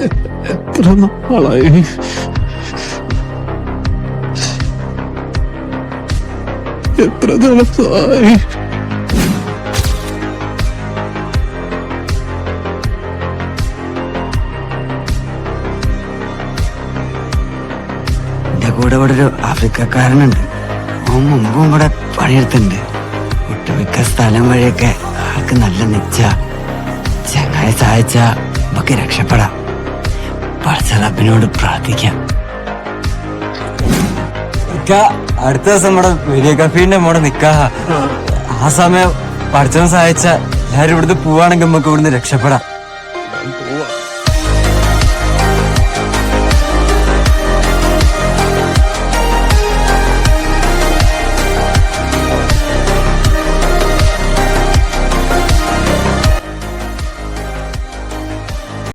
എത്ര നാളായി എത്ര ദിവസമായി എന്റെ കൂടെ ഇവിടെ ഒരു ആഫ്രിക്കക്കാരനുണ്ട്. അവൻ മുമ്പും ഇവിടെ പണിയെടുത്തിട്ടുണ്ട്. ഒട്ടുമിക്ക സ്ഥലം വഴിയൊക്കെ ആൾക്ക് നല്ല നിച്ച. ചങ്ങായി സഹായിച്ച നമുക്ക് രക്ഷപ്പെടാം. പടച്ചറബിനോട് പ്രാർത്ഥിക്കാം. അടുത്ത ദിവസം നമ്മുടെ വലിയ കഫീന്റെ മോടെ നിക്കാഹ. ആ സമയം പഠിച്ചവൻ സഹായിച്ച എല്ലാരും ഇവിടുന്ന് പോവാണെങ്കിൽ നമുക്ക് ഇവിടുന്ന് രക്ഷപ്പെടാം.